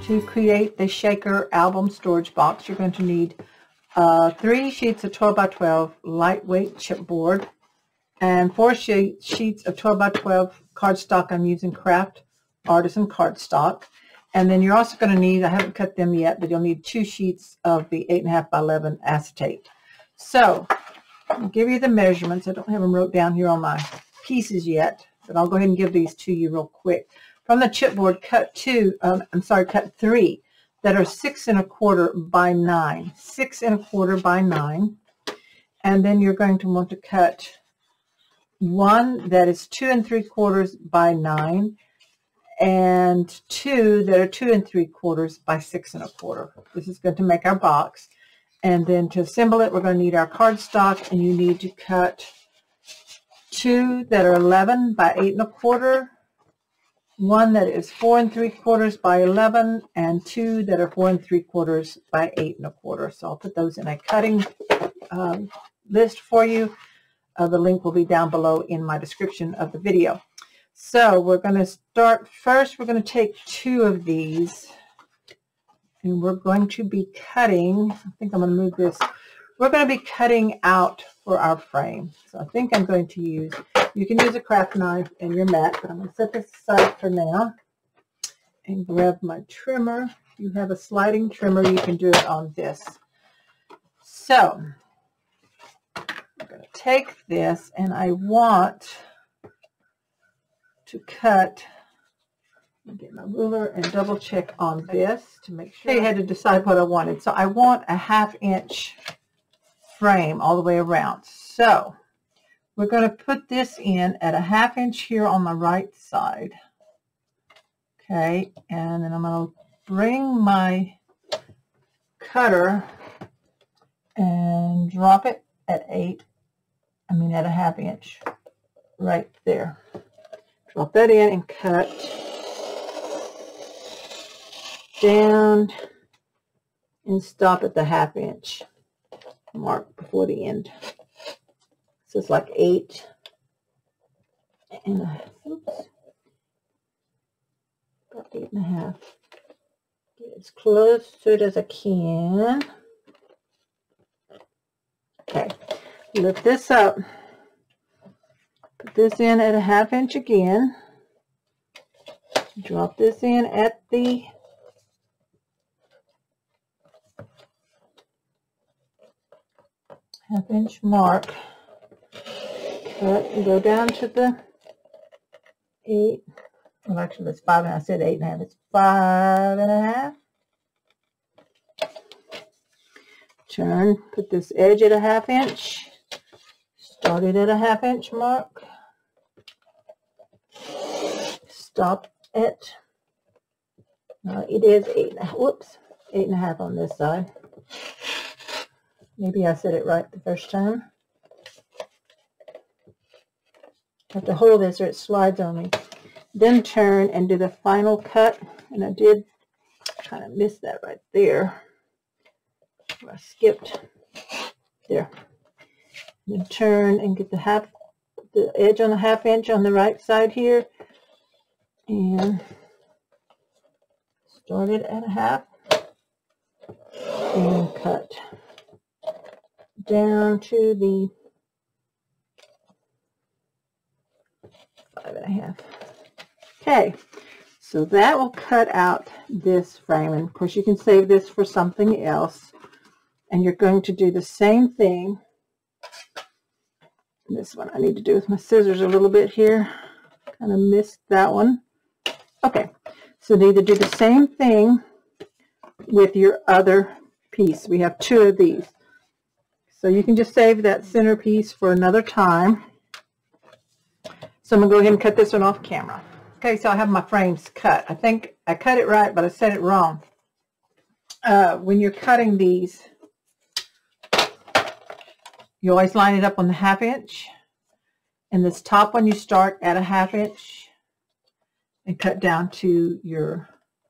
To create the shaker album storage box, you're going to need 3 sheets of 12 by 12 lightweight chipboard and 4 sheets of 12 by 12 cardstock. I'm using Craft Artisan cardstock. And then you're also going to need, I haven't cut them yet, but you'll need 2 sheets of the 8.5 by 11 acetate. So I'll give you the measurements. I don't have them wrote down here on my pieces yet, but I'll go ahead and give these to you real quick. From the chipboard, cut 3 that are 6 1/4 by 9. 6 1/4 by 9. And then you're going to want to cut 1 that is 2 3/4 by 9 and 2 that are 2 3/4 by 6 1/4. This is going to make our box. And then to assemble it, we're going to need our cardstock, and you need to cut 2 that are 11 by 8 1/4. 1 that is 4 3/4 by 11, and 2 that are 4 3/4 by 8 1/4. So I'll put those in a cutting list for you. The link will be down below in my description of the video. So we're going to start first. We're going to take 2 of these, and we're going to be cutting. I think I'm going to move this. We're going to be cutting out for our frame. So I think I'm going to use, you can use a craft knife and your mat, but I'm going to set this aside for now and grab my trimmer. If you have a sliding trimmer, you can do it on this. So I'm going to take this, and I want to cut. Let me get my ruler and double check on this to make sure. I had to decide what I wanted. So I want a 1/2 inch frame all the way around. So we're going to put this in at a 1/2 inch here on the right side. Okay, and then I'm going to bring my cutter and drop it at at a 1/2 inch right there. Drop that in and cut down and stop at the 1/2 inch mark before the end. So it's like 8 1/2. Oops. About 8 1/2. Get as close to it as I can. Okay. Lift this up. Put this in at a 1/2 inch again. Drop this in at the half inch mark. Cut and go down to the 8. Well, actually, it's 5 1/2. I said 8 1/2. It's 5 1/2. Turn. Put this edge at a 1/2 inch. Start it at a 1/2 inch mark. Stop at. It is 8 1/2. Whoops, 8 1/2 on this side. Maybe I said it right the first time. I have to hold this or it slides on me. Then turn and do the final cut. And I did kind of miss that right there. I skipped there. Then turn and get the edge on the 1/2 inch on the right side here. And start it at a 1/2. And cut down to the 5 1/2. Okay, so that will cut out this frame, and of course you can save this for something else. And you're going to do the same thing. This one I need to do with my scissors a little bit here. Kind of missed that one. Okay, so need to do the same thing with your other piece. We have 2 of these. So you can just save that center piece for another time. So I'm going to go ahead and cut this one off camera. Okay, so I have my frames cut. I think I cut it right, but I said it wrong. When you're cutting these, you always line it up on the 1/2 inch. And this top one, you start at a 1/2 inch and cut down to your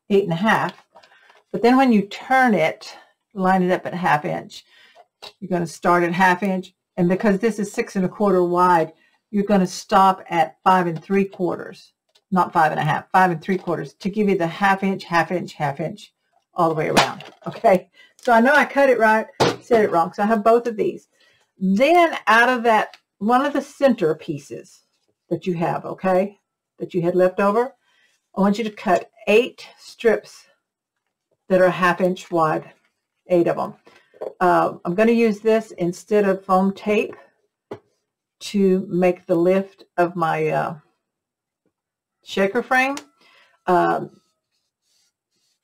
8 1/2. But then when you turn it, line it up at 1/2 inch. You're going to start at 1/2 inch, and because this is 6 1/4 wide, you're going to stop at 5 3/4, not 5 1/2, 5 3/4, to give you the 1/2 inch, 1/2 inch, 1/2 inch, all the way around. Okay, so I know I cut it right, said it wrong, so I have both of these. Then out of that, one of the center pieces that you have, okay, that you had left over, I want you to cut 8 strips that are 1/2 inch wide, 8 of them. I'm going to use this instead of foam tape to make the lift of my shaker frame.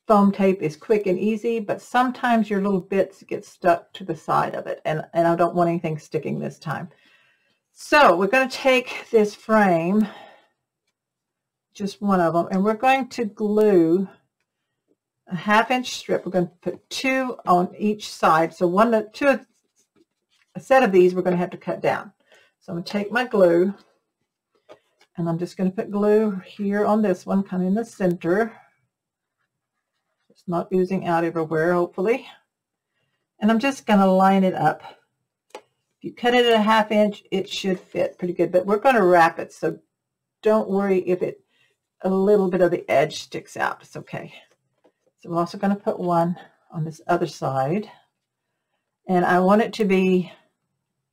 Foam tape is quick and easy, but sometimes your little bits get stuck to the side of it, and I don't want anything sticking this time. So we're going to take this frame, just one of them, and we're going to glue a 1/2 inch strip. We're going to put 2 on each side. So a set of these we're going to have to cut down. So I'm going to take my glue, and I'm just going to put glue here on this one, kind of in the center. It's not oozing out everywhere, hopefully. And I'm just going to line it up. If you cut it at a 1/2 inch, it should fit pretty good, but we're going to wrap it, so don't worry if a little bit of the edge sticks out. It's okay. So we're also going to put one on this other side, and I want it to be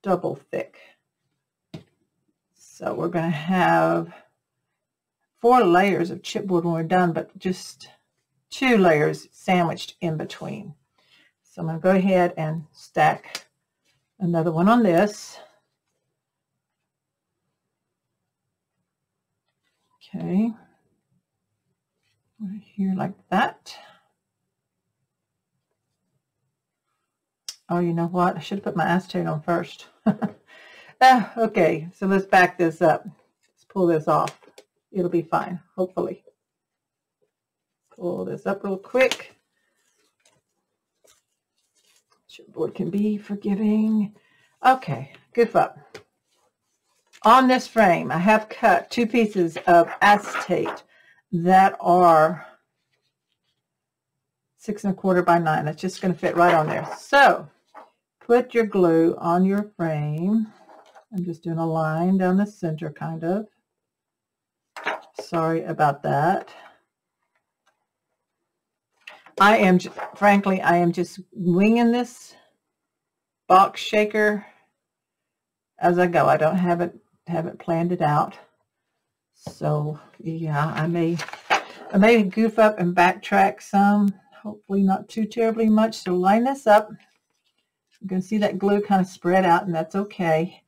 double thick. So we're going to have 4 layers of chipboard when we're done, but just 2 layers sandwiched in between. So I'm going to go ahead and stack another one on this. Okay, right here like that. Oh, you know what? I should have put my acetate on first. Okay, so let's back this up. Let's pull this off. It'll be fine, hopefully. Pull this up real quick. Chipboard can be forgiving. Okay, goof up. On this frame, I have cut 2 pieces of acetate that are 6 1/4 by 9. That's just going to fit right on there. So put your glue on your frame. I'm just doing a line down the center, kind of. Sorry about that. Frankly, I am just winging this box shaker as I go. I don't haven't planned it out. So yeah, I may goof up and backtrack some. Hopefully not too terribly much. So line this up. You can see that glue kind of spread out, and that's okay.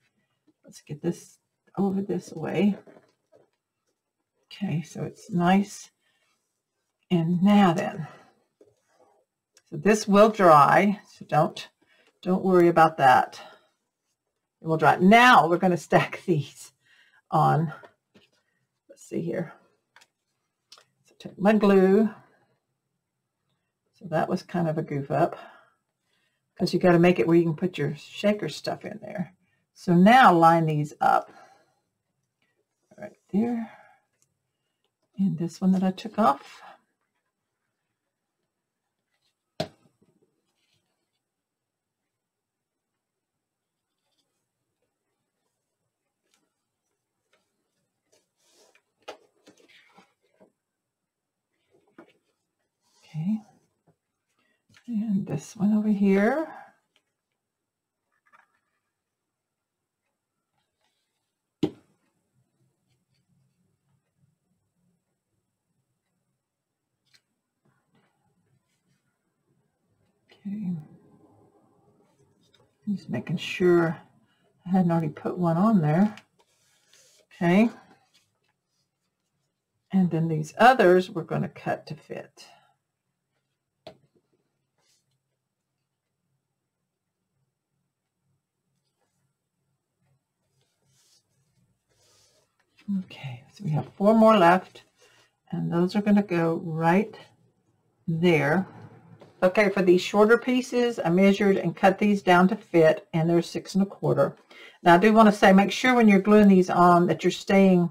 Let's get this over this way. Okay, so it's nice. And now then, so this will dry, so don't worry about that. It will dry. Now we're going to stack these on. Let's see here. So take my glue. So that was kind of a goof up, because you got to make it where you can put your shaker stuff in there. So now line these up right there, and this one that I took off. Okay, and this one over here. Okay, just making sure I hadn't already put one on there. Okay, and then these others we're going to cut to fit. Okay, so we have 4 more left, and those are going to go right there. Okay, for these shorter pieces, I measured and cut these down to fit, and they're 6 1/4. Now, I do want to say, make sure when you're gluing these on that you're staying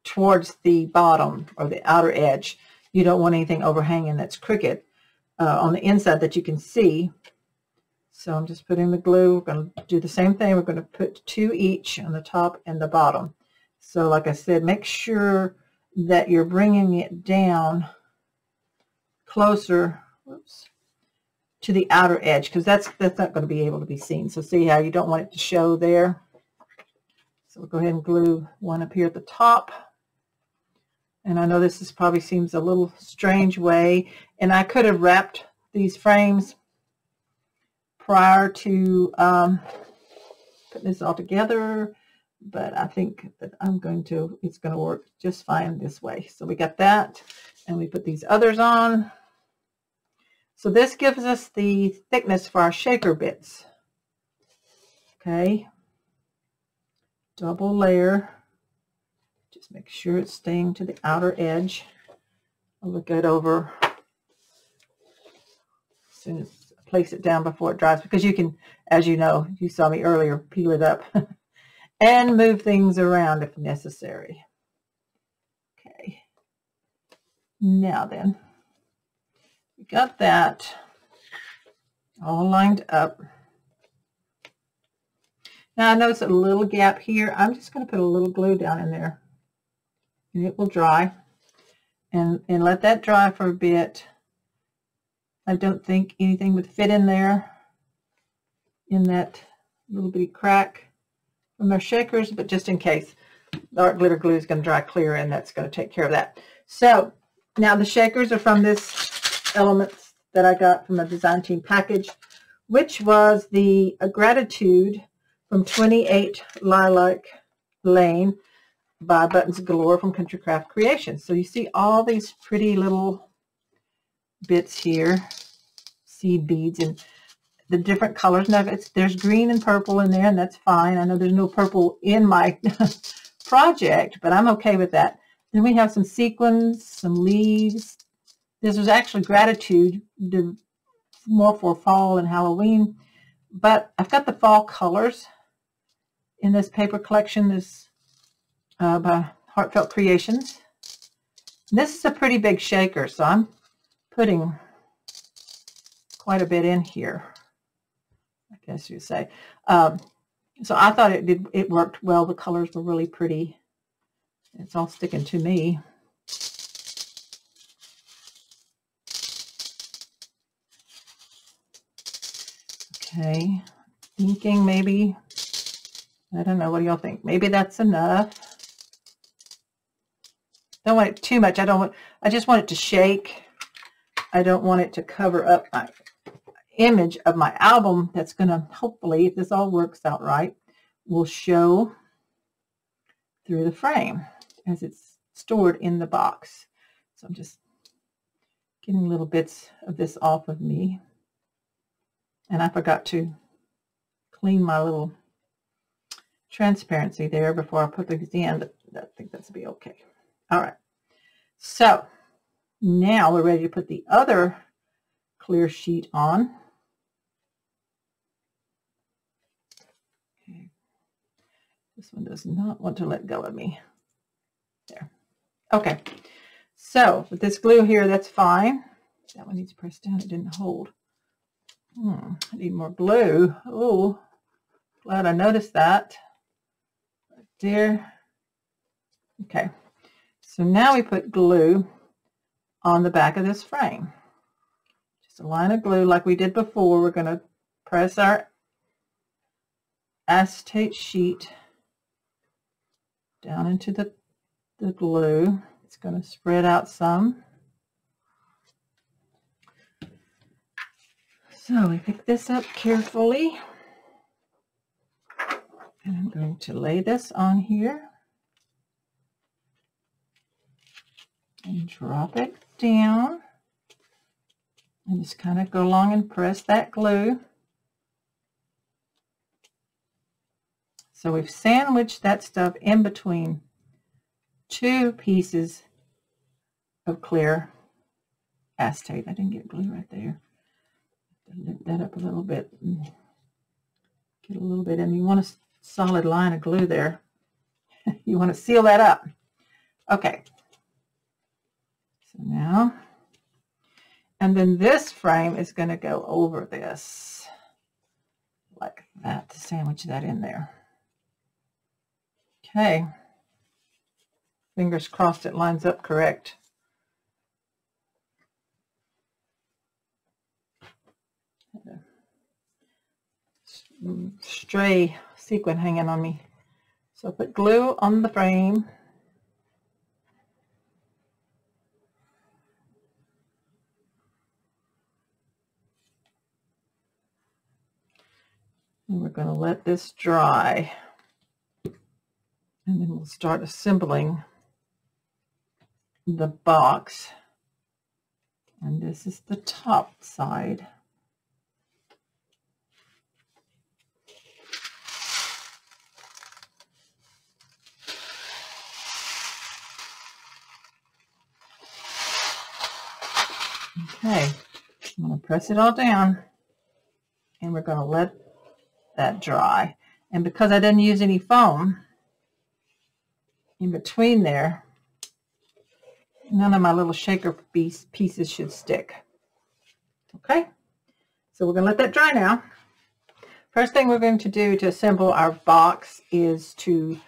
towards the bottom or the outer edge. You don't want anything overhanging that's crooked on the inside that you can see. So I'm just putting the glue. We're going to do the same thing. We're going to put 2 each on the top and the bottom. So like I said, make sure that you're bringing it down closer, whoops, to the outer edge, because that's not going to be able to be seen. So see how you don't want it to show there. So we'll go ahead and glue one up here at the top. And I know this probably seems a little strange way, and I could have wrapped these frames prior to putting this all together, but I think that it's going to work just fine this way. So we got that, and we put these others on. So this gives us the thickness for our shaker bits. Okay, double layer. Just make sure it's staying to the outer edge. I'll look it over as soon as I place it down before it dries, because you can, as you know, you saw me earlier, peel it up and move things around if necessary. Okay, now then, we got that all lined up. Now I notice a little gap here. I'm just going to put a little glue down in there, and it will dry, and let that dry for a bit. I don't think anything would fit in there in that little bitty crack from our shakers, but just in case, the art glitter glue is going to dry clear, and that's going to take care of that. So now the shakers are from this Elements that I got from a design team package, which was the Gratitude from 28 Lilac Lane by Buttons Galore from Country Craft Creations. So you see all these pretty little bits here, seed beads, and the different colors. Now there's green and purple in there, and that's fine. I know there's no purple in my project, but I'm okay with that. Then we have some sequins, some leaves. This was actually Gratitude, more for fall and Halloween, but I've got the fall colors in this paper collection, this by Heartfelt Creations. This is a pretty big shaker, so I'm putting quite a bit in here, I guess you'd say. So I thought it worked well. The colors were really pretty. It's all sticking to me. Okay, thinking maybe, I don't know, what do y'all think? Maybe that's enough. Don't want it too much. I just want it to shake. I don't want it to cover up my image of my album that's going to, hopefully, if this all works out right, will show through the frame as it's stored in the box. So I'm just getting little bits of this off of me. And I forgot to clean my little transparency there before I put these in, but I think that's be okay. All right. So now we're ready to put the other clear sheet on. Okay. This one does not want to let go of me. There. Okay. So with this glue here, that's fine. That one needs pressed down. It didn't hold. I need more glue. Oh, glad I noticed that. Right there. Okay. So now we put glue on the back of this frame. Just a line of glue like we did before. We're going to press our acetate sheet down into the glue. It's going to spread out some. So we pick this up carefully, and I'm going to lay this on here and drop it down, and just kind of go along and press that glue. So we've sandwiched that stuff in between two pieces of clear acetate. I didn't get glue right there. Lift that up a little bit. Get a little bit in. You want a solid line of glue there. You want to seal that up. Okay. So now, and then this frame is going to go over this like that to sandwich that in there. Okay. Fingers crossed it lines up correct. Stray sequin hanging on me. So put glue on the frame. And we're going to let this dry. And then we'll start assembling the box. And this is the top side. Okay, I'm going to press it all down, and we're going to let that dry. And because I didn't use any foam in between there, none of my little shaker pieces should stick. Okay, so we're going to let that dry now. First thing we're going to do to assemble our box is to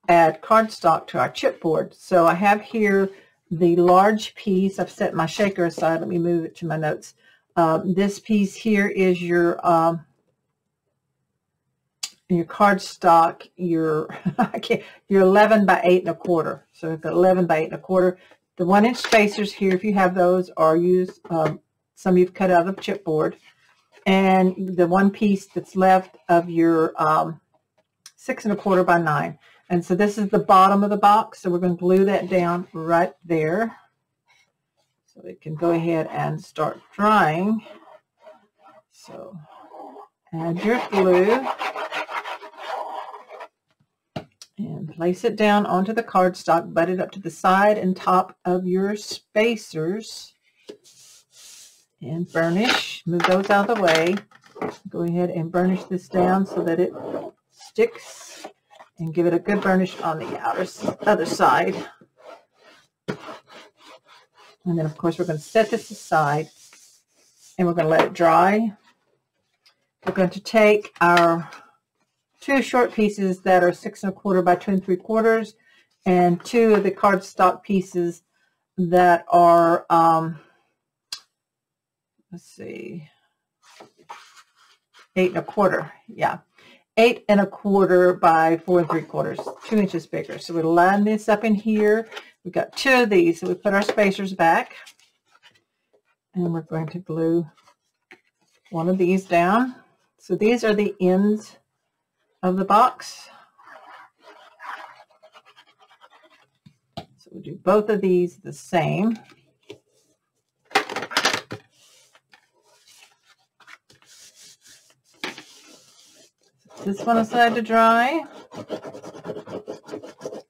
add cardstock to our chipboard. So I have here the large piece. I've set my shaker aside. Let me move it to my notes. This piece here is your cardstock, your 11 by 8 1/4. So it's 11 by 8 1/4. The 1-inch spacers here, if you have those, or use some you've cut out of the chipboard, and the one piece that's left of your 6 1/4 by 9. And so this is the bottom of the box, so we're going to glue that down right there. So it can go ahead and start drying. So add your glue and place it down onto the cardstock, butt it up to the side and top of your spacers. And burnish, move those out of the way. Go ahead and burnish this down so that it sticks. And give it a good burnish on the other side. And then, of course, we're going to set this aside, and we're going to let it dry. We're going to take our two short pieces that are 6 1/4 by 2 3/4, and two of the cardstock pieces that are, let's see, 8 1/4. Yeah. 8 1/4 by 4 3/4, 2 inches bigger. So we'll line this up in here. We've got two of these. So we put our spacers back, and we're going to glue one of these down. So these are the ends of the box. So we'll do both of these the same. This one aside to dry,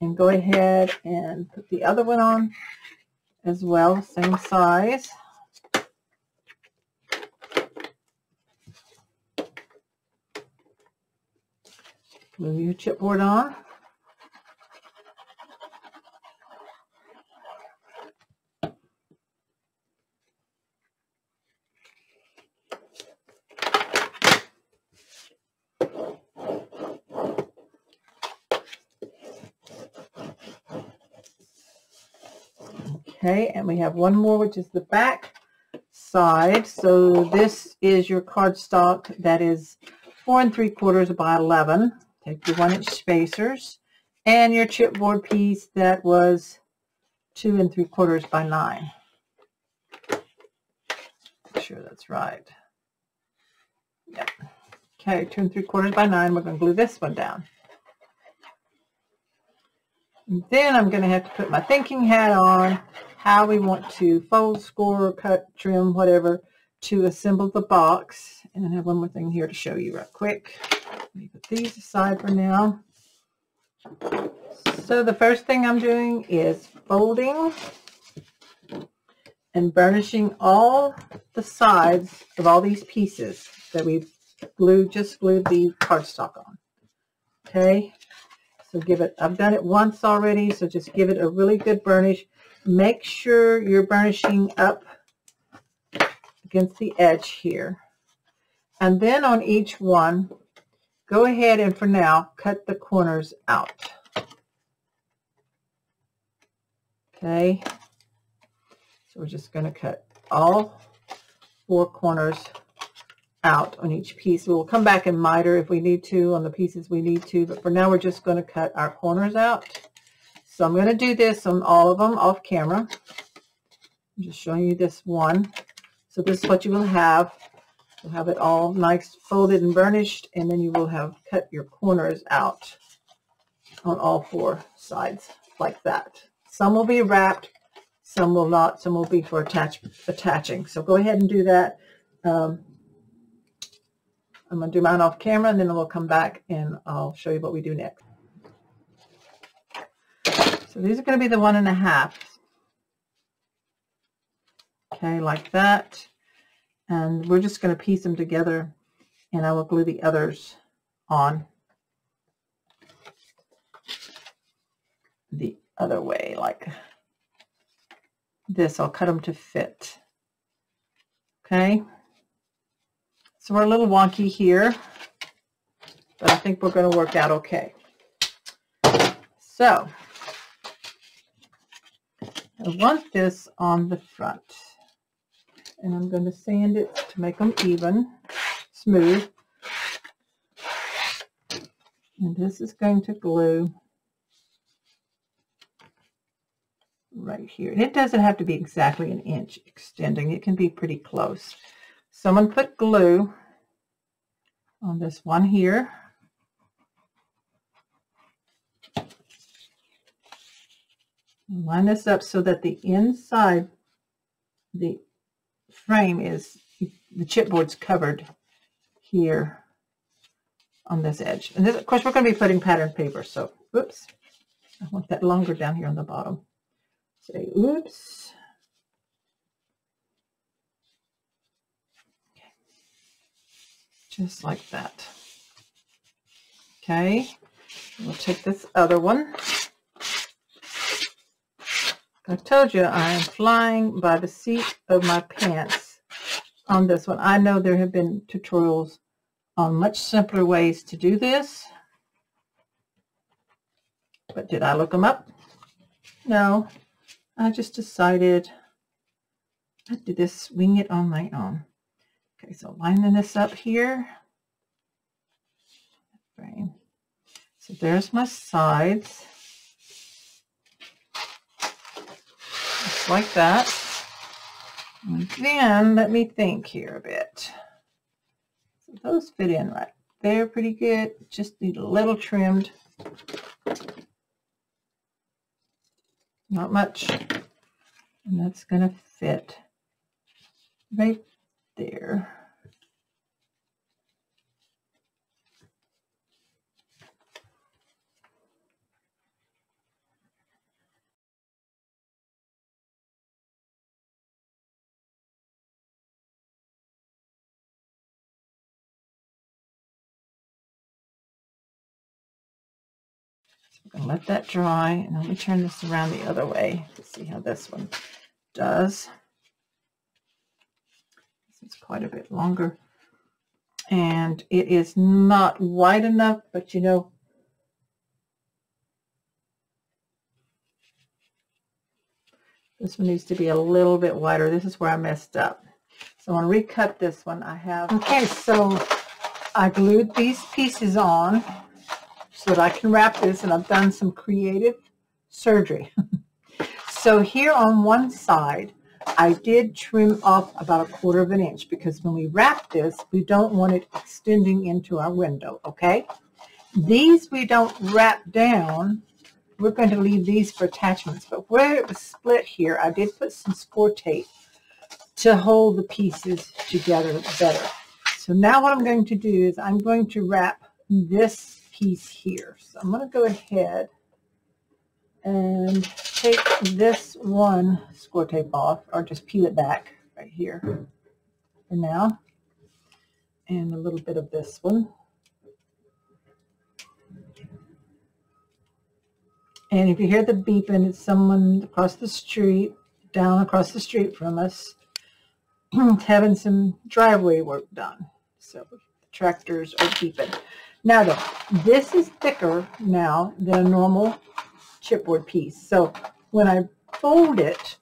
and go ahead and put the other one on as well, same size. Glue your chipboard on. Okay, and we have one more, which is the back side. So this is your cardstock that is 4 3/4 by 11. Take your 1-inch spacers and your chipboard piece that was 2 3/4 by 9. Make sure that's right. Yep. Okay, 2 3/4 by 9. We're going to glue this one down. And then I'm going to have to put my thinking hat on, how we want to fold, score, cut, trim, whatever, to assemble the box. And I have one more thing here to show you real quick. Let me put these aside for now. So the first thing I'm doing is folding and burnishing all the sides of all these pieces that we've just glued the cardstock on. Okay, so I've done it once already, so just give it a really good burnish. Make sure you're burnishing up against the edge here. And then on each one, go ahead and for now, cut the corners out. Okay, so we're just going to cut all 4 corners out on each piece. We'll come back and miter if we need to on the pieces we need to, but for now we're just going to cut our corners out. So I'm going to do this on all of them off camera. I'm just showing you this one. So this is what you will have. You'll have it all nice folded and burnished, and then you will have cut your corners out on all 4 sides like that. Some will be wrapped, some will not, some will be for attaching. So go ahead and do that. I'm going to do mine off camera, and then we'll come back and I'll show you what we do next. So these are going to be the 1.5. Okay, like that. And we're just going to piece them together, and I will glue the others on the other way, like this. I'll cut them to fit. Okay. So we're a little wonky here, but I think we're going to work out okay. So I want this on the front, and I'm going to sand it to make them even, smooth. And this is going to glue right here. And it doesn't have to be exactly 1 inch extending. It can be pretty close. So I'm going to put glue on this one here. Line this up so that the inside, the frame is, the chipboard's covered here on this edge. And this, of course, we're going to be putting patterned paper. So, oops, I want that longer down here on the bottom. Say, oops. Okay. Just like that. Okay. We'll take this other one. I told you I am flying by the seat of my pants on this one. I know there have been tutorials on much simpler ways to do this, but did I look them up? No, I just decided I'd do this, wing it on my own. Okay, so lining this up here. Frame. So there's my sides. Just like that. And then let me think here a bit. So those fit in right there pretty good. Just need a little trimmed. Not much. And that's going to fit right there. I'm going to let that dry, and let me turn this around the other way to see how this one does. This is quite a bit longer, and it is not wide enough, but you know, this one needs to be a little bit wider. This is where I messed up. So I want to recut this one. I have, okay, so I glued these pieces on so that I can wrap this, and I've done some creative surgery. So here on one side, I did trim off about 1/4 inch because when we wrap this, we don't want it extending into our window, okay? These we don't wrap down. We're going to leave these for attachments, but where it was split here, I did put some score tape to hold the pieces together better. So now what I'm going to do is I'm going to wrap this piece here. So I'm going to go ahead and take this one score tape off, or just peel it back right here for now, and a little bit of this one. And if you hear the beeping, it's someone across the street, down across the street from us, having some driveway work done. So the tractors are beeping. Now then, this is thicker now than a normal chipboard piece. So when I fold it,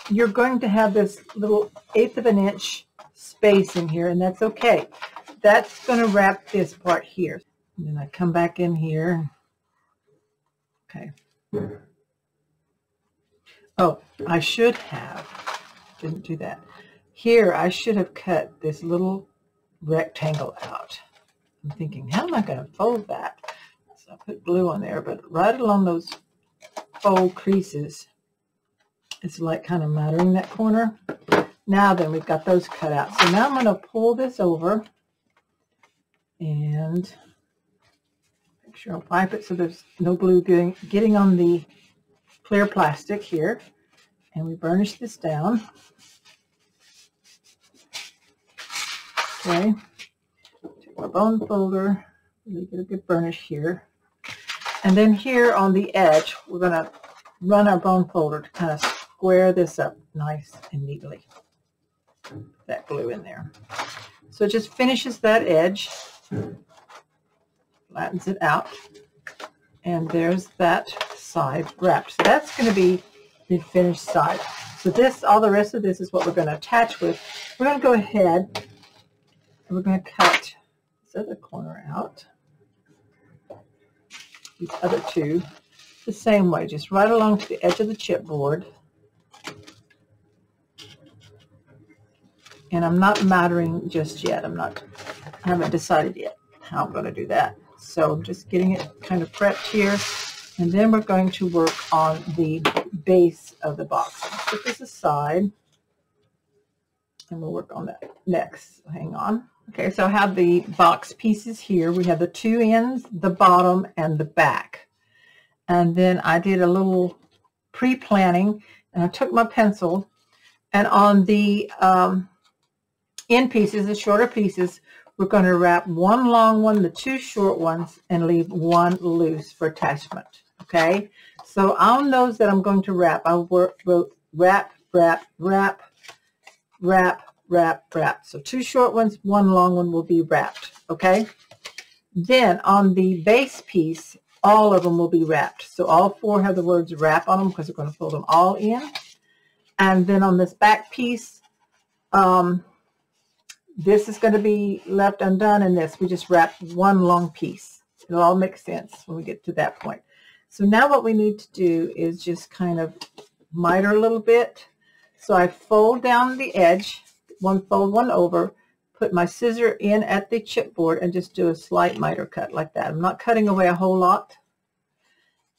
you're going to have this little 1/8 of an inch space in here, and that's okay. That's going to wrap this part here. And then I come back in here. Okay. Oh, I should have, didn't do that. Here, I should have cut this little rectangle out. I'm thinking, how am I going to fold that? So I put glue on there, but right along those fold creases, it's like kind of mithering that corner. Now then, we've got those cut out. So now I'm going to pull this over and make sure I'll wipe it so there's no glue getting on the clear plastic here. And we burnish this down. Okay. Take my bone folder, really get a good burnish here. And then here on the edge, we're going to run our bone folder to kind of square this up nice and neatly. Put that glue in there. So it just finishes that edge, flattens it out, and there's that side wrapped. So that's going to be the finished side. So this, all the rest of this is what we're going to attach with. We're going to go ahead and we're going to cut this other corner out. These other two the same way, just right along to the edge of the chipboard. And I'm not mithering just yet. I haven't decided yet how I'm going to do that. So I'm just getting it kind of prepped here. And then we're going to work on the base of the box. Put this aside, and we'll work on that next. Hang on. Okay, so I have the box pieces here. We have the two ends, the bottom, and the back. And then I did a little pre-planning, and I took my pencil, and on the end pieces, the shorter pieces, we're going to wrap one long one, the two short ones, and leave one loose for attachment. Okay, so on those that I'm going to wrap, I wrote wrap, wrap, wrap, wrap, wrap, wrap. So two short ones, one long one will be wrapped. Okay, then on the base piece, all of them will be wrapped. So all four have the words wrap on them because we're going to fold them all in. And then on this back piece, this is going to be left undone, and this we just wrap one long piece. It'll all make sense when we get to that point. So now what we need to do is just kind of miter a little bit. So I fold down the edge, one fold, one over, put my scissor in at the chipboard, and just do a slight miter cut like that. I'm not cutting away a whole lot.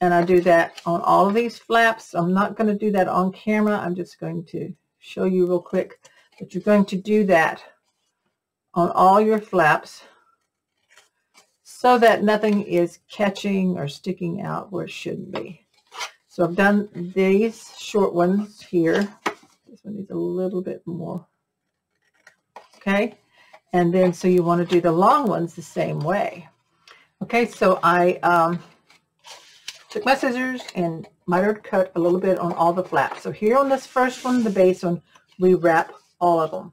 And I do that on all of these flaps. I'm not going to do that on camera. I'm just going to show you real quick. But you're going to do that on all your flaps so that nothing is catching or sticking out where it shouldn't be. So I've done these short ones here. This one needs a little bit more. Okay, and then so you want to do the long ones the same way. Okay, so I took my scissors and mitered cut a little bit on all the flaps. So here on this first one, the base one, we wrap all of them.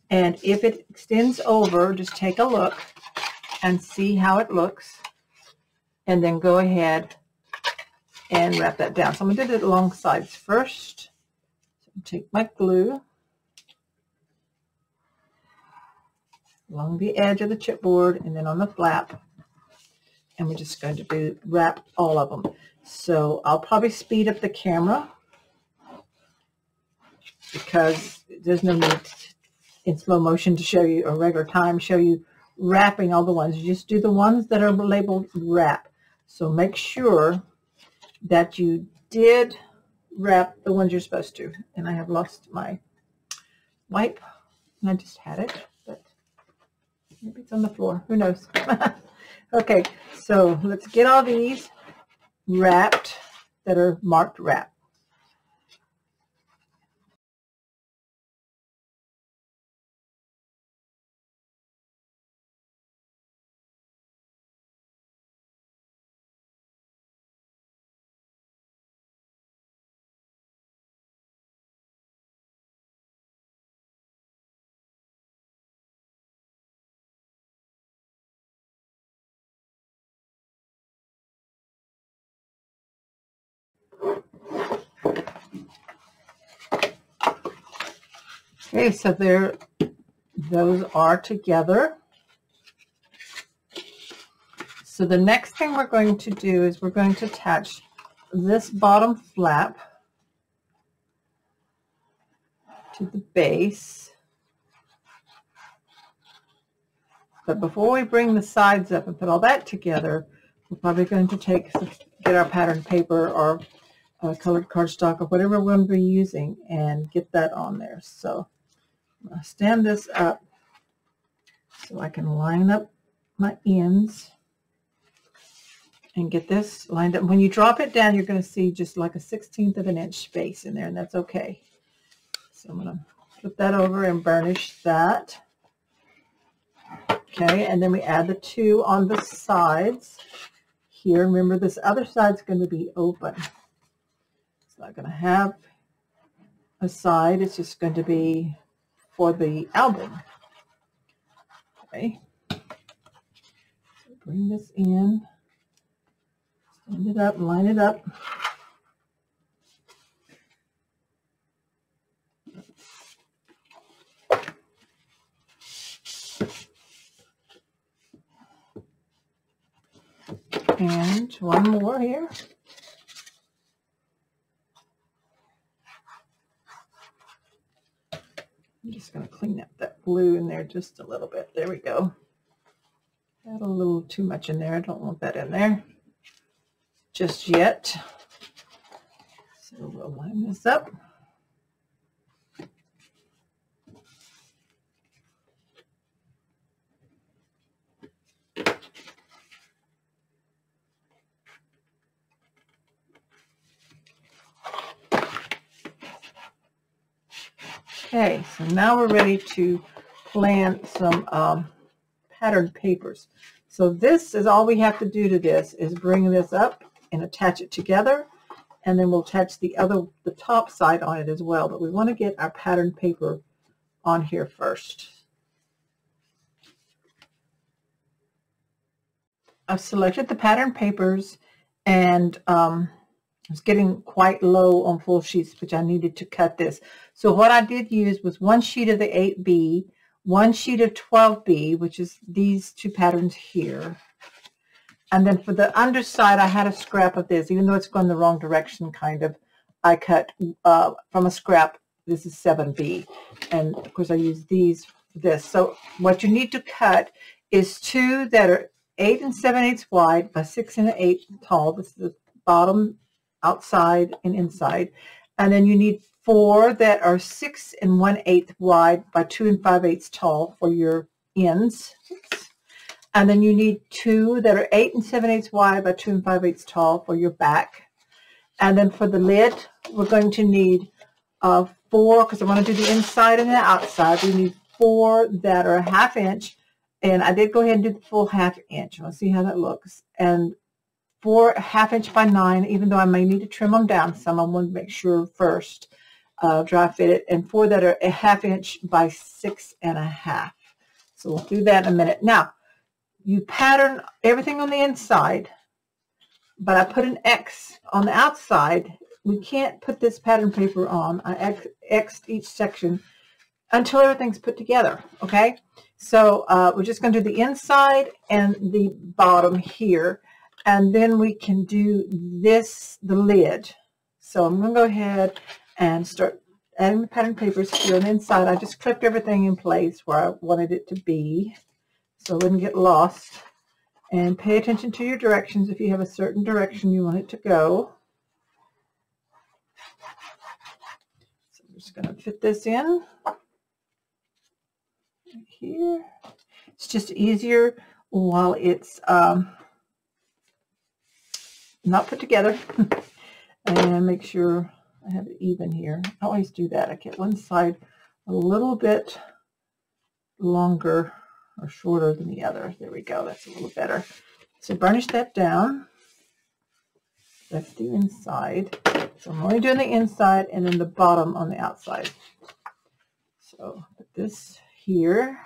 And if it extends over, just take a look and see how it looks, and then go ahead and wrap that down. So I'm going to do it along sides first. So take my glue along the edge of the chipboard and then on the flap, and we're just going to wrap all of them. So I'll probably speed up the camera because there's no need in slow motion to show you, or regular time, show you wrapping all the ones. You just do the ones that are labeled wrap. So make sure that you did wrap the ones you're supposed to. And I have lost my wipe, and I just had it, but maybe it's on the floor. Who knows? Okay, so let's get all these wrapped that are marked wrap. Okay, so those are together. So the next thing we're going to do is we're going to attach this bottom flap to the base. But before we bring the sides up and put all that together, we're probably going to get our pattern paper or colored cardstock or whatever we're going to be using and get that on there. So I'm going to stand this up so I can line up my ends and get this lined up. When you drop it down, you're going to see just like a 1/16 of an inch space in there, and that's okay. So I'm going to flip that over and burnish that. Okay, and then we add the two on the sides here. Remember, this other side's going to be open. It's not going to have a side. It's just going to be for the album. Okay, so bring this in, stand it up, line it up. And one more here. I'm just going to clean up that blue in there just a little bit. There we go. Got a little too much in there. I don't want that in there just yet. So we'll line this up. Okay, so now we're ready to plan some pattern papers. So this is all we have to do to this is bring this up and attach it together, and then we'll attach the top side on it as well. But we want to get our pattern paper on here first. I've selected the pattern papers, and I was getting quite low on full sheets, which I needed to cut this. So what I did use was one sheet of the 8B, one sheet of 12B, which is these two patterns here. And then for the underside, I had a scrap of this, even though it's going the wrong direction, kind of. I cut from a scrap. This is 7B. And of course, I use these for this. So what you need to cut is two that are 8 7/8 wide by 6 1/8 tall. This is the bottom, outside, and inside. And then you need 4 that are 6 1/8 wide by 2 5/8 tall for your ends. Oops. And then you need 2 that are 8 7/8 wide by 2 5/8 tall for your back. And then for the lid, we're going to need 4, because I want to do the inside and the outside. We need 4 that are 1/2 inch. And I did go ahead and do the full 1/2 inch. Let's see how that looks. And 4 1/2 inch by 9, even though I may need to trim them down some, I want to make sure first, dry fit it. And 4 that are 1/2 inch by 6 1/2. So we'll do that in a minute. Now, you pattern everything on the inside, but I put an X on the outside. We can't put this pattern paper on. I X'd each section until everything's put together, okay? So we're just going to do the inside and the bottom here, and then we can do this, the lid. So I'm going to go ahead and start adding the pattern papers here on the inside. I just clipped everything in place where I wanted it to be so it wouldn't get lost. And pay attention to your directions if you have a certain direction you want it to go. So I'm just going to fit this in here. It's just easier while it's not put together. And make sure I have it even here. I always do that. I get one side a little bit longer or shorter than the other. There we go. That's a little better. So burnish that down. That's the inside. So I'm only doing the inside and then the bottom on the outside. So put this here.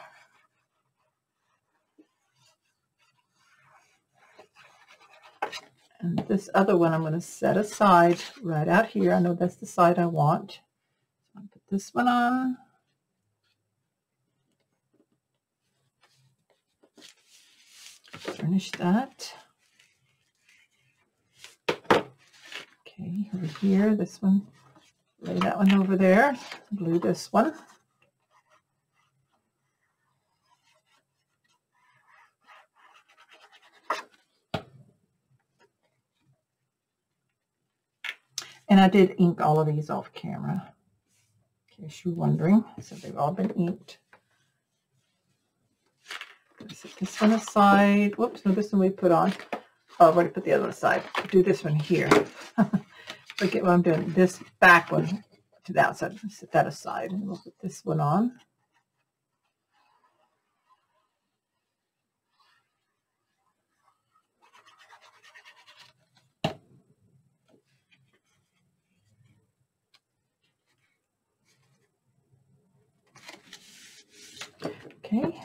And this other one I'm going to set aside right out here. I know that's the side I want. So I'm going to put this one on. Finish that. Okay, over here, this one, lay that one over there. Glue this one. And I did ink all of these off camera, in case you're wondering. So they've all been inked. Set this one aside. Whoops, no, this one we put on. Oh, I've already put the other one aside. Do this one here. Forget what I'm doing. This back one to the outside. Set that aside. And we'll put this one on. Okay.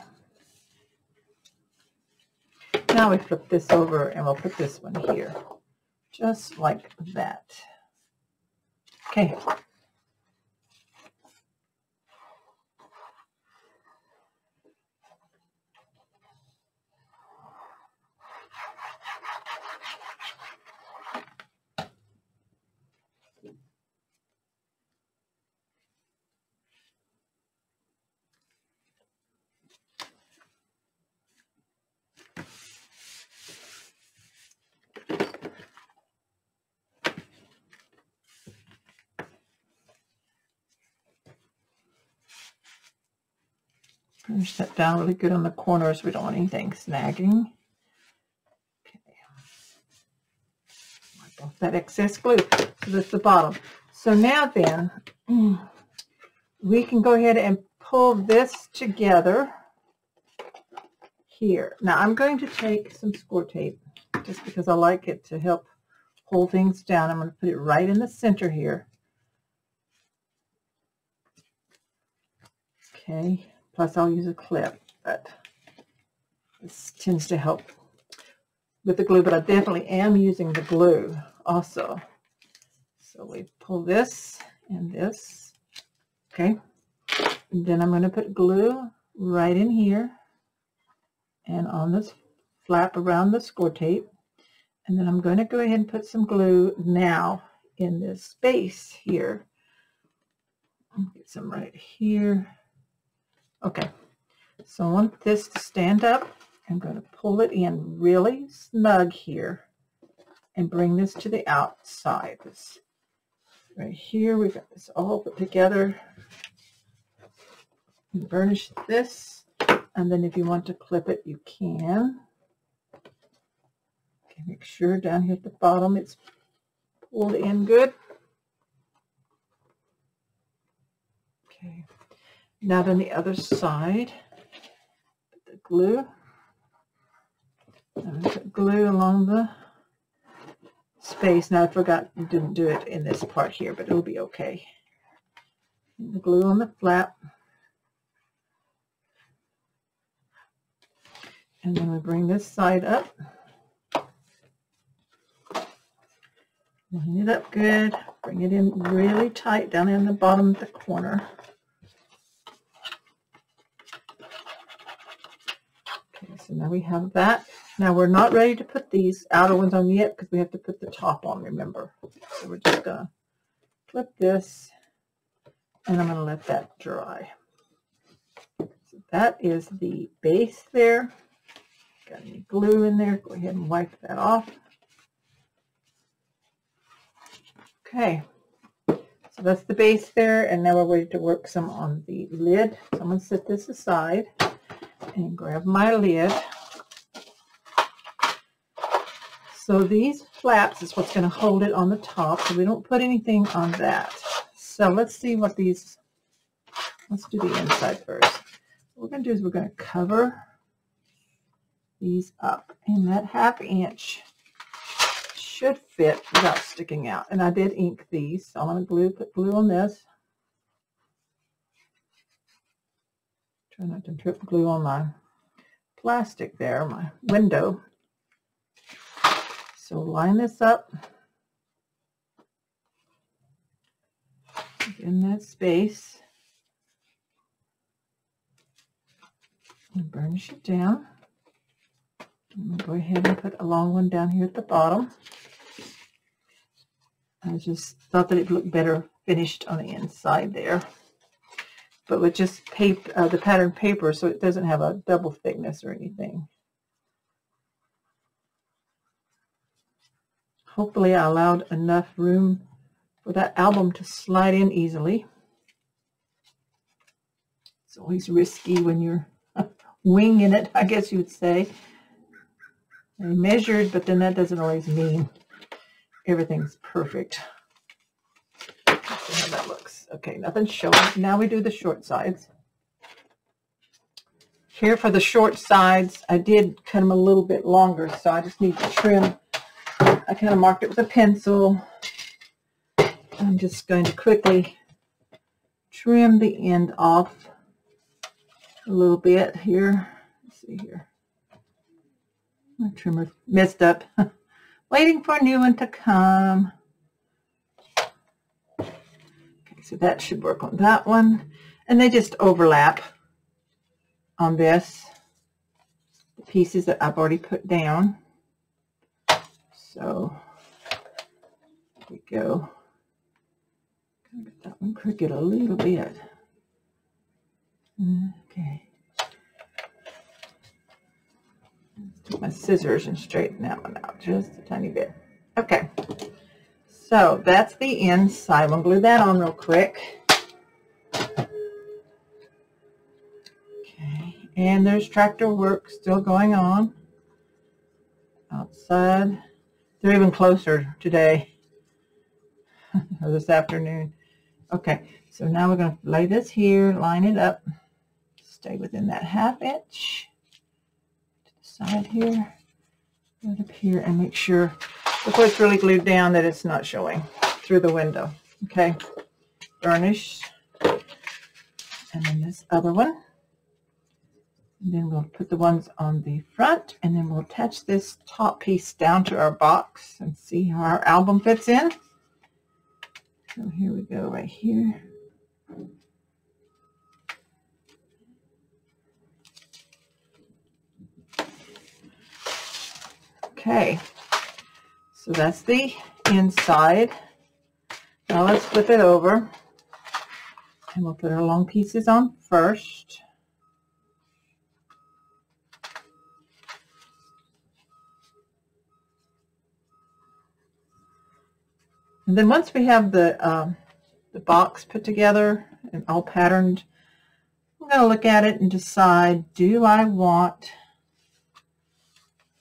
Now we flip this over and we'll put this one here. Just like that. Okay. Finish that down really good on the corners. We don't want anything snagging. Okay. Wipe off that excess glue. So that's the bottom. So now then, we can go ahead and pull this together here. Now I'm going to take some score tape just because I like it to help hold things down. I'm going to put it right in the center here. Okay. Plus, I'll use a clip, but this tends to help with the glue, but I definitely am using the glue also. So we pull this and this, okay? And then I'm going to put glue right in here and on this flap around the score tape. And then I'm going to go ahead and put some glue now in this space here. Get some right here. Okay, so I want this to stand up. I'm going to pull it in really snug here and bring this to the outside. This right here, we've got this all put together. And burnish this, and then if you want to clip it, you can. Okay, make sure down here at the bottom it's pulled in good. Okay. Now then the other side, put the glue, and put glue along the space. Now I forgot, I didn't do it in this part here, but it'll be okay. And the glue on the flap. And then we bring this side up. Line it up good. Bring it in really tight down in the bottom of the corner. So now we have that. Now we're not ready to put these outer ones on yet because we have to put the top on, remember. So we're just going to flip this and I'm going to let that dry. So that is the base there. Got any glue in there? Go ahead and wipe that off. Okay. So that's the base there, and now we're ready to work some on the lid. So I'm going to set this aside and grab my lid. So these flaps is what's going to hold it on the top, so we don't put anything on that. So let's see what these, let's do the inside first. What we're going to do is we're going to cover these up, and that 1/2 inch should fit without sticking out. And I did ink these, so I'm going to put glue on this. Try not to drip glue on my plastic there, my window. So line this up in that space and burnish it down. I'm going to go ahead and put a long one down here at the bottom. I just thought that it looked better finished on the inside there. But with just paper, the pattern paper, so it doesn't have a double thickness or anything. Hopefully I allowed enough room for that album to slide in easily. It's always risky when you're winging it, I guess you would say. I measured, but then that doesn't always mean everything's perfect. Let's see how that looks. Okay, nothing's showing. Now we do the short sides. Here for the short sides, I did cut them a little bit longer, so I just need to trim. I kind of marked it with a pencil. I'm just going to quickly trim the end off a little bit here. Let's see here. My trimmer messed up. Waiting for a new one to come. Okay, so that should work on that one. And they just overlap on this, the pieces that I've already put down. So there we go. Get that one crooked a little bit. Okay. Let's take my scissors and straighten that one out just a tiny bit. Okay. So that's the inside. I'm going to glue that on real quick. Okay. And there's tractor work still going on outside. They're even closer today or this afternoon. Okay, so now we're going to lay this here, line it up, stay within that 1/2 inch to the side here, right up here, and make sure before it's really glued down that it's not showing through the window. Okay, burnish, and then this other one. And then we'll put the ones on the front, and then we'll attach this top piece down to our box and see how our album fits in. So here we go, right here. Okay, so that's the inside. Now let's flip it over, and we'll put our long pieces on first. And then once we have the box put together and all patterned, I'm going to look at it and decide, do I want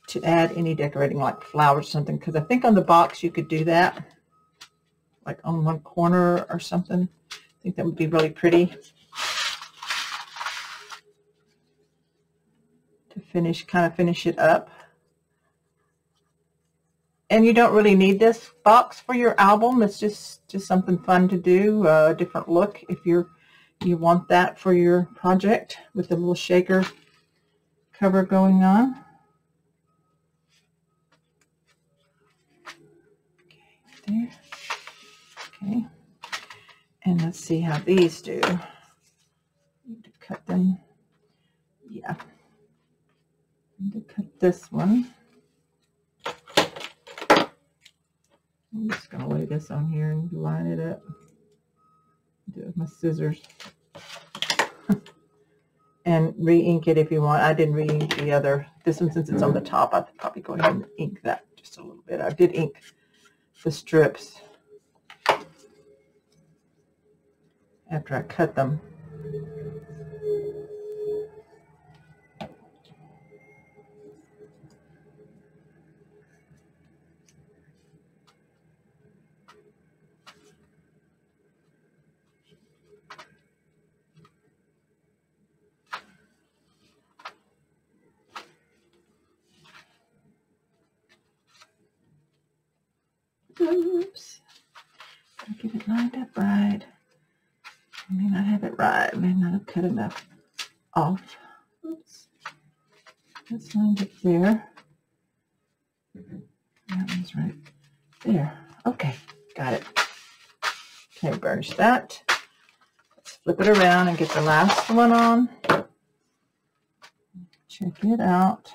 to add any decorating like flowers or something? Because I think on the box you could do that, like on one corner or something. I think that would be really pretty to finish, kind of finish it up. And you don't really need this box for your album. It's just something fun to do, a different look if you want that for your project with the little shaker cover going on. Okay, there. Okay. And let's see how these do. Need to cut them. Yeah. Need to cut this one. I'm just going to lay this on here and line it up. Do it with my scissors. And re-ink it if you want. I didn't re-ink the other. This one, since it's on the top, I'd probably go ahead and ink that just a little bit. I did ink the strips after I cut them. Oops. Gotta get it lined up right. I may not have it right. I may not have cut enough off. Oops. That's lined up there. That one's right there. Okay, got it. Okay, burnish that. Let's flip it around and get the last one on. Check it out.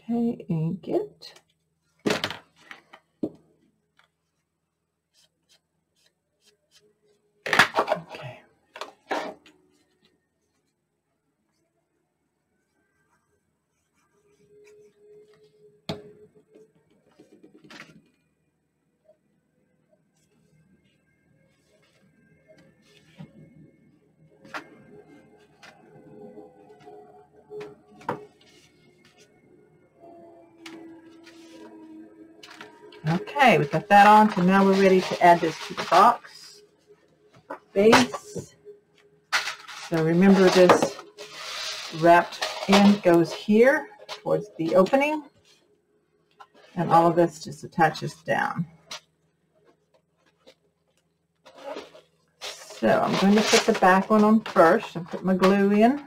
Okay, ink it. Okay. Okay, we got that on, so now we're ready to add this to the box base. So remember, this wrapped end goes here towards the opening, and all of this just attaches down. So I'm going to put the back one on first and put my glue in.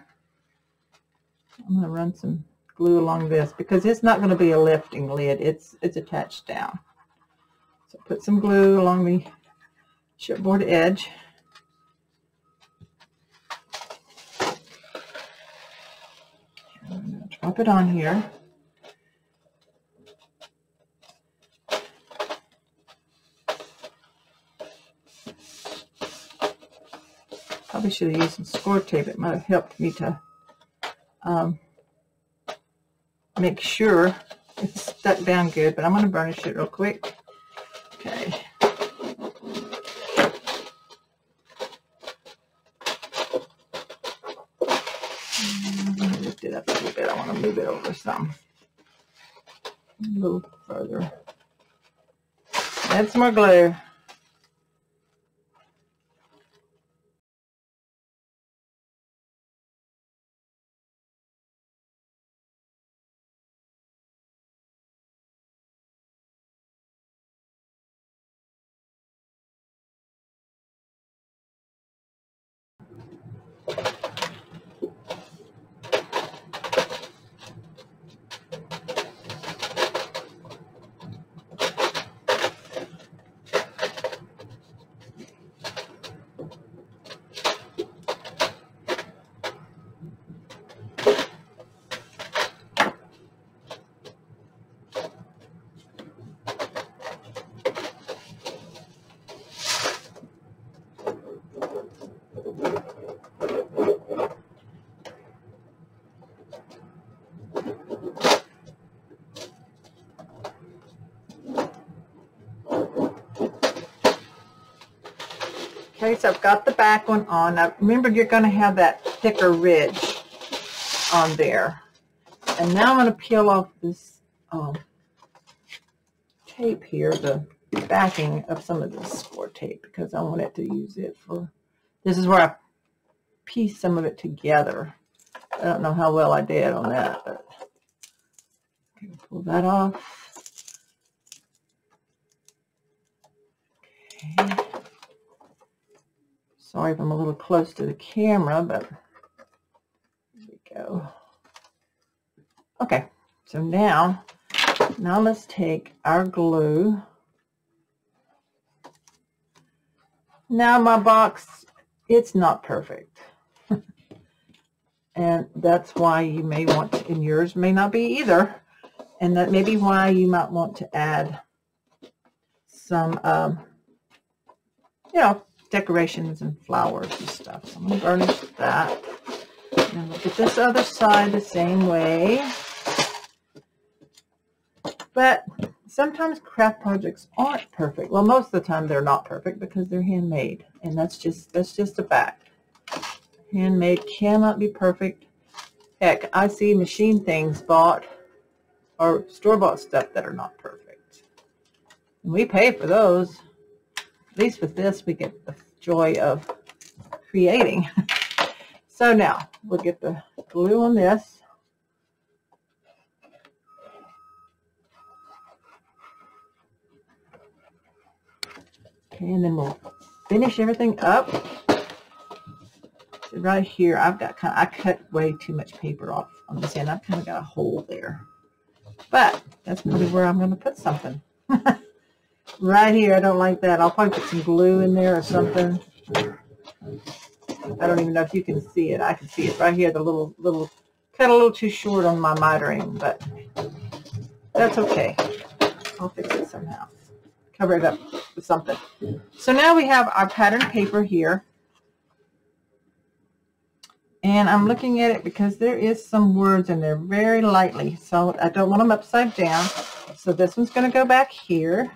I'm going to run some glue along this because it's not going to be a lifting lid. It's attached down. So put some glue along the chipboard edge. I'm going to drop it on here. Probably should have used some score tape. It might have helped me to make sure it's stuck down good, but I'm going to burnish it real quick. Okay. Lift it up a little bit. I want to move it over some. A little further. Add some more glue. Okay, so I've got the back one on. Now remember, you're going to have that thicker ridge on there. And now I'm going to peel off this tape here, the backing of some of this score tape, because I wanted to use it for, this is where I pieced some of it together. I don't know how well I did on that, but okay, pull that off. Okay. Sorry if I'm a little close to the camera, but here we go. Okay, so now let's take our glue. Now my box, it's not perfect. And that's why you may want to, and yours may not be either. And that may be why you might want to add some, you know, decorations and flowers and stuff. So I'm going to burnish that. And look at this other side the same way. But sometimes craft projects aren't perfect. Well, most of the time they're not perfect because they're handmade. And that's just a fact. Handmade cannot be perfect. Heck, I see machine things bought or store-bought stuff that are not perfect. And we pay for those. At least with this, we get the joy of creating. So now we'll get the glue on this. Okay, and then we'll finish everything up. So right here, I've got I cut way too much paper off on this end. I've kind of got a hole there. But that's probably where I'm going to put something. Right here, I don't like that. I'll probably put some glue in there or something. I don't even know if you can see it. I can see it right here. The little cut a little too short on my mitering, but that's okay. I'll fix it somehow. Cover it up with something. So now we have our pattern paper here. And I'm looking at it because there is some words in there very lightly. So I don't want them upside down. So this one's going to go back here.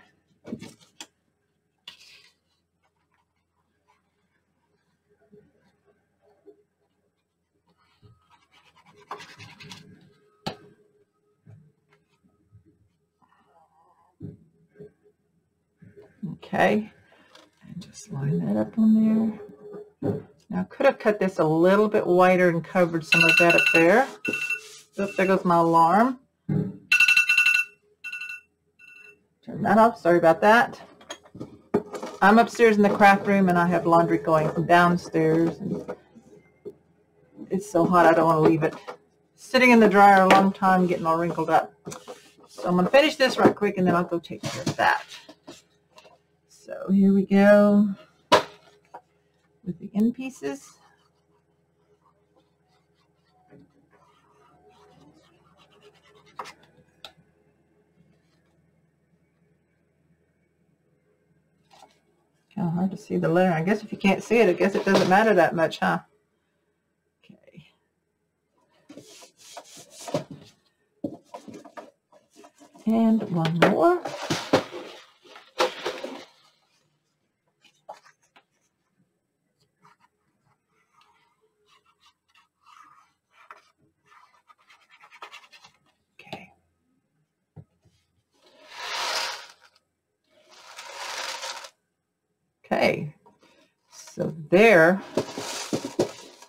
Okay, and just line that up on there. Now I could have cut this a little bit wider and covered some of that up there. Oops, there goes my alarm. Turn that off, sorry about that. I'm upstairs in the craft room and I have laundry going from downstairs. And it's so hot I don't want to leave it sitting in the dryer a long time getting all wrinkled up. So I'm going to finish this right quick and then I'll go take care of that. So here we go with the end pieces. Kind of hard to see the letter. I guess if you can't see it, I guess it doesn't matter that much, huh? Okay. And one more. Okay, so there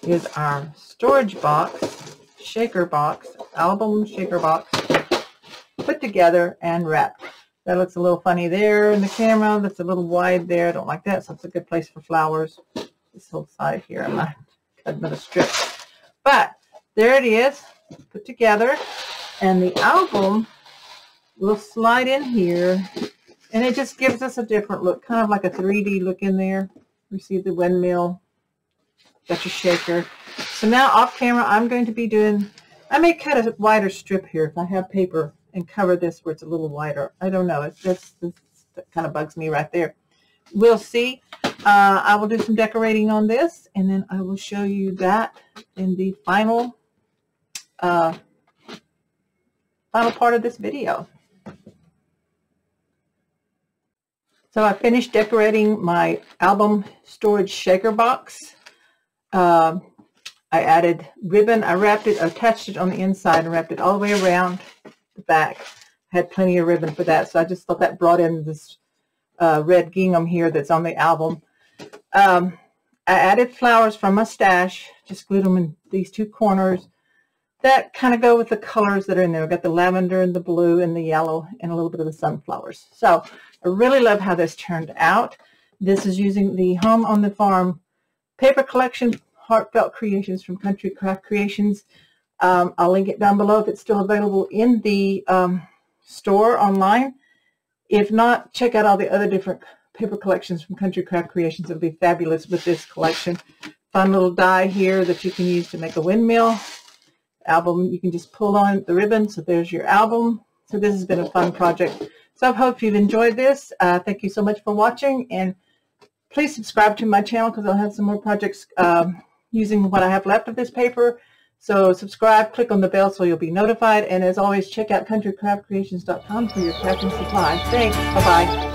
is our storage box, shaker box, album shaker box, put together and wrapped. That looks a little funny there in the camera. That's a little wide there. I don't like that, so it's a good place for flowers. This whole side here, I'm not cutting another strip. But there it is, put together, and the album will slide in here. And it just gives us a different look, kind of like a 3D look in there. You see the windmill, got your shaker. So now off camera, I'm going to be doing, I may cut a wider strip here if I have paper and cover this where it's a little wider. I don't know, that kind of bugs me right there. We'll see. I will do some decorating on this and then I will show you that in the final part of this video. So I finished decorating my album storage shaker box. I added ribbon. I wrapped it, attached it on the inside and wrapped it all the way around the back. Had plenty of ribbon for that, so I just thought that brought in this red gingham here that's on the album. I added flowers from my stash, just glued them in these two corners. That kind of go with the colors that are in there. I've got the lavender and the blue and the yellow and a little bit of the sunflowers. So I really love how this turned out. This is using the Home on the Farm paper collection, Heartfelt Creations from Country Craft Creations. I'll link it down below if it's still available in the store online. If not, check out all the other different paper collections from Country Craft Creations. It'll be fabulous with this collection. Fun little die here that you can use to make a windmill. Album, you can just pull on the ribbon, so there's your album. So this has been a fun project. So I hope you've enjoyed this. Thank you so much for watching, and please subscribe to my channel because I'll have some more projects using what I have left of this paper. So subscribe, click on the bell so you'll be notified, and as always, check out countrycraftcreations.com for your crafting supplies. Thanks. Bye-bye.